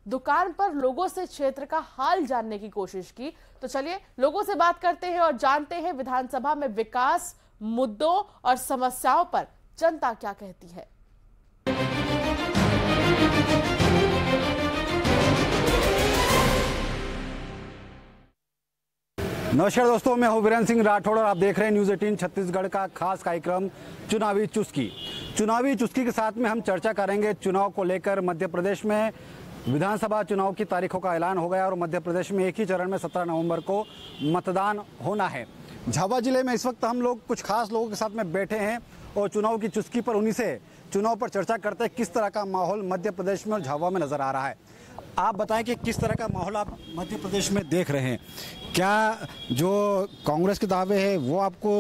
दुकान पर लोगों से क्षेत्र का हाल जानने की कोशिश की। तो चलिए लोगों से बात करते हैं और जानते हैं विधानसभा में विकास मुद्दों और समस्याओं पर जनता क्या कहती है। नमस्कार दोस्तों, मैं हूं वीरेंद्र सिंह राठौड़ और आप देख रहे हैं न्यूज़ 18 छत्तीसगढ़ का खास कार्यक्रम चुनावी चुस्की। चुनावी चुस्की के साथ में हम चर्चा करेंगे चुनाव को लेकर। मध्य प्रदेश में विधानसभा चुनाव की तारीखों का ऐलान हो गया और मध्य प्रदेश में एक ही चरण में 17 नवंबर को मतदान होना है। झाबुआ जिले में इस वक्त हम लोग कुछ खास लोगों के साथ में बैठे हैं और चुनाव की चुस्की पर उन्हीं से चुनाव पर चर्चा करते हैं किस तरह का माहौल मध्य प्रदेश में और झाबुआ में नजर आ रहा है। आप बताएं कि किस तरह का माहौल आप मध्य प्रदेश में देख रहे हैं। क्या जो कांग्रेस के दावे हैं वो आपको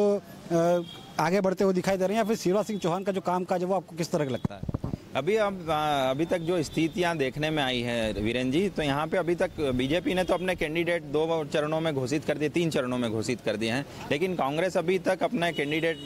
आगे बढ़ते हुए दिखाई दे रहे हैं या फिर शिवराज सिंह चौहान का जो कामकाज है वो आपको किस तरह का लगता है? अभी तक जो स्थितियां देखने में आई है वीरेंद्र जी, तो यहाँ पे अभी तक बीजेपी ने तो अपने कैंडिडेट 2 चरणों में घोषित कर दिए, 3 चरणों में घोषित कर दिए हैं, लेकिन कांग्रेस अभी तक अपना कैंडिडेट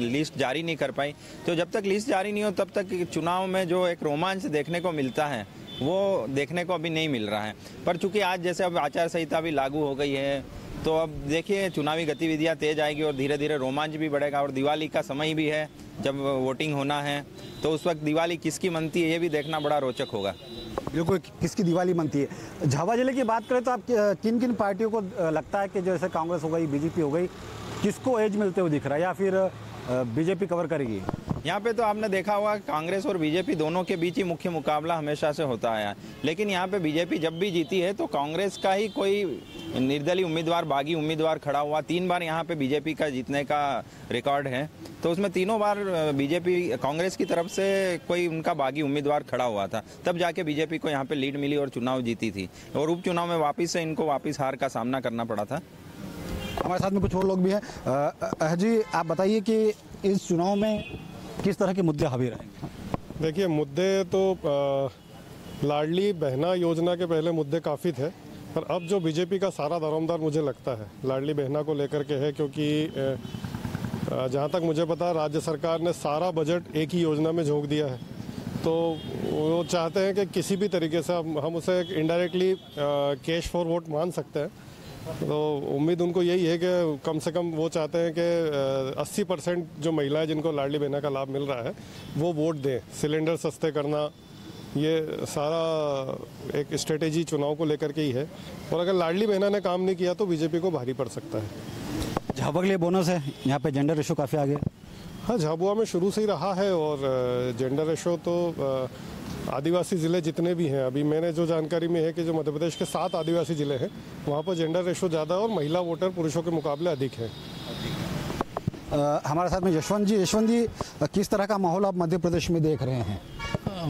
लिस्ट जारी नहीं कर पाई। तो जब तक लिस्ट जारी नहीं हो तब तक चुनाव में जो एक रोमांच देखने को मिलता है वो देखने को अभी नहीं मिल रहा है। पर चूंकि आज जैसे अब आचार संहिता भी लागू हो गई है तो अब देखिए चुनावी गतिविधियां तेज आएगी और धीरे धीरे रोमांच भी बढ़ेगा। और दिवाली का समय भी है जब वोटिंग होना है, तो उस वक्त दिवाली किसकी मनती है ये भी देखना बड़ा रोचक होगा। बिल्कुल, किसकी दिवाली मनती है। झाबुआ जिले की बात करें तो आप किन किन पार्टियों को लगता है कि जैसे कांग्रेस हो गई, बीजेपी हो गई, किसको एज मिलते हुए दिख रहा है या फिर बीजेपी कवर करेगी? यहाँ पे तो आपने देखा होगा कांग्रेस और बीजेपी दोनों के बीच ही मुख्य मुकाबला हमेशा से होता आया है, लेकिन यहाँ पे बीजेपी जब भी जीती है तो कांग्रेस का ही कोई निर्दलीय उम्मीदवार, बागी उम्मीदवार खड़ा हुआ। 3 बार यहाँ पे बीजेपी का जीतने का रिकॉर्ड है, तो उसमें तीनों बार बीजेपी कांग्रेस की तरफ से कोई उनका बागी उम्मीदवार खड़ा हुआ था, तब जाके बीजेपी को यहाँ पे लीड मिली और चुनाव जीती थी। और उपचुनाव में वापिस से इनको वापिस हार का सामना करना पड़ा था। हमारे साथ में कुछ और लोग भी हैं। जी आप बताइए कि इस चुनाव में किस तरह के मुद्दे हावी रहेंगे? देखिए, मुद्दे तो लाडली बहना योजना के पहले मुद्दे काफ़ी थे, पर अब जो बीजेपी का सारा दारोमदार मुझे लगता है लाडली बहना को लेकर के है, क्योंकि जहाँ तक मुझे पता राज्य सरकार ने सारा बजट एक ही योजना में झोंक दिया है। तो वो चाहते हैं कि किसी भी तरीके से हम उसे इनडायरेक्टली कैश फॉर वोट मान सकते हैं। तो उम्मीद उनको यही है कि कम से कम वो चाहते हैं कि 80% जो महिलाएं जिनको लाडली बहना का लाभ मिल रहा है वो वोट दें। सिलेंडर सस्ते करना, ये सारा एक स्ट्रेटेजी चुनाव को लेकर के ही है, और अगर लाडली बहना ने काम नहीं किया तो बीजेपी को भारी पड़ सकता है। झाबुआ के लिए बोनस है, यहाँ पे जेंडर रेशो काफ़ी आगे। हाँ, झाबुआ में शुरू से ही रहा है और जेंडर रेशो तो आदिवासी ज़िले जितने भी हैं, अभी मैंने जो जानकारी में है कि जो मध्य प्रदेश के 7 आदिवासी ज़िले हैं वहाँ पर जेंडर रेशो ज़्यादा है और महिला वोटर पुरुषों के मुकाबले अधिक है। हमारे साथ में यशवंत जी, किस तरह का माहौल आप मध्य प्रदेश में देख रहे हैं?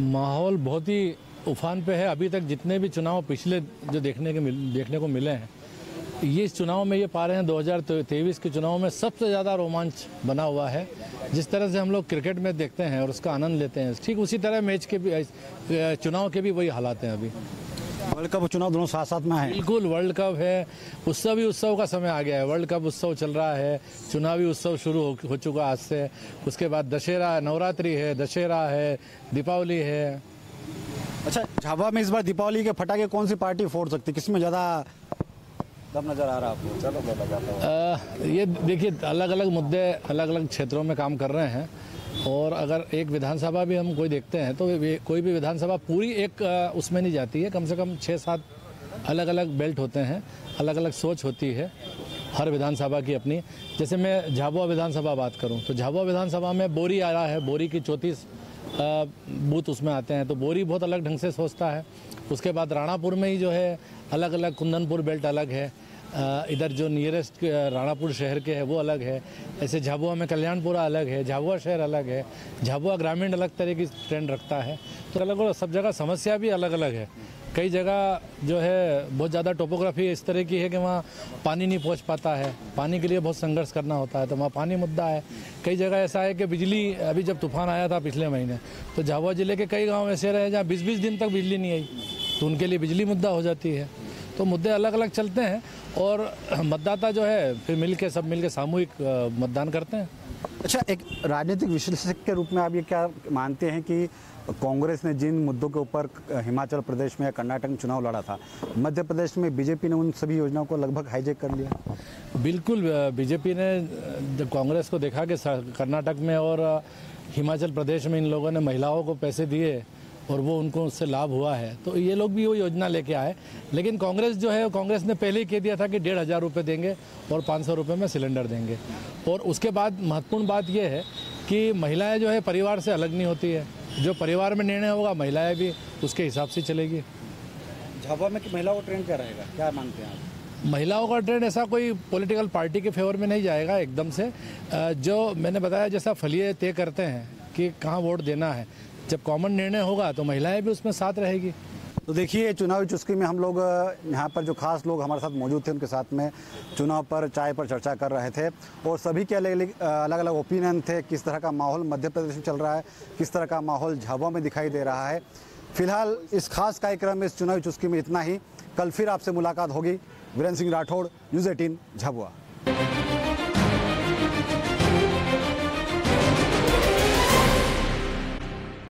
माहौल बहुत ही उफान पे है। अभी तक जितने भी चुनाव पिछले जो देखने को मिले हैं, ये इस चुनाव में ये पा रहे हैं 2023 के चुनाव में सबसे ज़्यादा रोमांच बना हुआ है। जिस तरह से हम लोग क्रिकेट मैच देखते हैं और उसका आनंद लेते हैं, ठीक उसी तरह मैच के भी चुनाव के भी वही हालात हैं। अभी वर्ल्ड कप चुनाव दोनों साथ साथ में है। बिल्कुल, वर्ल्ड कप है, उत्सव ही उत्सव का समय आ गया है। वर्ल्ड कप उत्सव चल रहा है, चुनावी उत्सव शुरू हो चुका आज से। उसके बाद दशहरा, नवरात्रि है, दशहरा है, दीपावली है। अच्छा, झाबुआ में इस बार दीपावली के पटाखे कौन सी पार्टी फोड़ सकती है? किसमें ज़्यादा दम नजर आ रहा है आपको? चलो मैं लगाता हूँ। ये देखिए, अलग अलग मुद्दे अलग अलग क्षेत्रों में काम कर रहे हैं, और अगर एक विधानसभा भी हम कोई देखते हैं तो कोई भी विधानसभा पूरी एक उसमें नहीं जाती है। कम से कम 6-7 अलग अलग बेल्ट होते हैं, अलग अलग सोच होती है हर विधानसभा की अपनी। जैसे मैं झाबुआ विधानसभा बात करूं तो झाबुआ विधानसभा में बोरी आ रहा है, बोरी की 34 बूथ उसमें आते हैं, तो बोरी बहुत अलग ढंग से सोचता है। उसके बाद राणापुर में ही जो है अलग अलग, कुंदनपुर बेल्ट अलग है, इधर जो नियरेस्ट राणापुर शहर के है वो अलग है। ऐसे झाबुआ में कल्याणपुरा अलग है, झाबुआ शहर अलग है, झाबुआ ग्रामीण अलग तरह की ट्रेंड रखता है। तो अलग अलग सब जगह समस्या भी अलग अलग है। कई जगह जो है बहुत ज़्यादा टोपोग्राफी इस तरह की है कि वहाँ पानी नहीं पहुँच पाता है, पानी के लिए बहुत संघर्ष करना होता है, तो वहाँ पानी मुद्दा है। कई जगह ऐसा है कि बिजली, अभी जब तूफान आया था पिछले महीने तो झाबुआ जिले के कई गाँव ऐसे रहे जहाँ 20-20 दिन तक बिजली नहीं आई, तो उनके लिए बिजली मुद्दा हो जाती है। तो मुद्दे अलग अलग चलते हैं और मतदाता जो है फिर सब मिल के सामूहिक मतदान करते हैं। अच्छा, एक राजनीतिक विश्लेषक के रूप में आप ये क्या मानते हैं कि कांग्रेस ने जिन मुद्दों के ऊपर हिमाचल प्रदेश में या कर्नाटक में चुनाव लड़ा था, मध्य प्रदेश में बीजेपी ने उन सभी योजनाओं को लगभग हाईजैक कर लिया? बिल्कुल, बीजेपी ने जब कांग्रेस को देखा कि कर्नाटक में और हिमाचल प्रदेश में इन लोगों ने महिलाओं को पैसे दिए और वो उनको उससे लाभ हुआ है, तो ये लोग भी वो योजना लेके आए। लेकिन कांग्रेस जो है, कांग्रेस ने पहले ही कह दिया था कि 1,500 रुपये देंगे और 500 रुपये में सिलेंडर देंगे। और उसके बाद महत्वपूर्ण बात यह है कि महिलाएं जो है परिवार से अलग नहीं होती है, जो परिवार में निर्णय होगा महिलाएं भी उसके हिसाब से चलेगी। झाबुआ में महिलाओं का ट्रेंड क्या रहेगा, क्या मानते हैं आप? महिलाओं का ट्रेंड ऐसा कोई पॉलिटिकल पार्टी के फेवर में नहीं जाएगा एकदम से। जो मैंने बताया जैसा फलिए तय करते हैं कि कहाँ वोट देना है, जब कॉमन निर्णय होगा तो महिलाएं भी उसमें साथ रहेगी। तो देखिए, चुनावी चुस्की में हम लोग यहाँ पर जो खास लोग हमारे साथ मौजूद थे, उनके साथ में चुनाव पर चाय पर चर्चा कर रहे थे और सभी के अलग अलग ओपिनियन थे। किस तरह का माहौल मध्य प्रदेश में चल रहा है, किस तरह का माहौल झाबुआ में दिखाई दे रहा है। फिलहाल इस खास कार्यक्रम में, इस चुनावी चुस्की में इतना ही। कल फिर आपसे मुलाकात होगी। वीरेंद्र सिंह राठौड़, न्यूज़ 18 झाबुआ।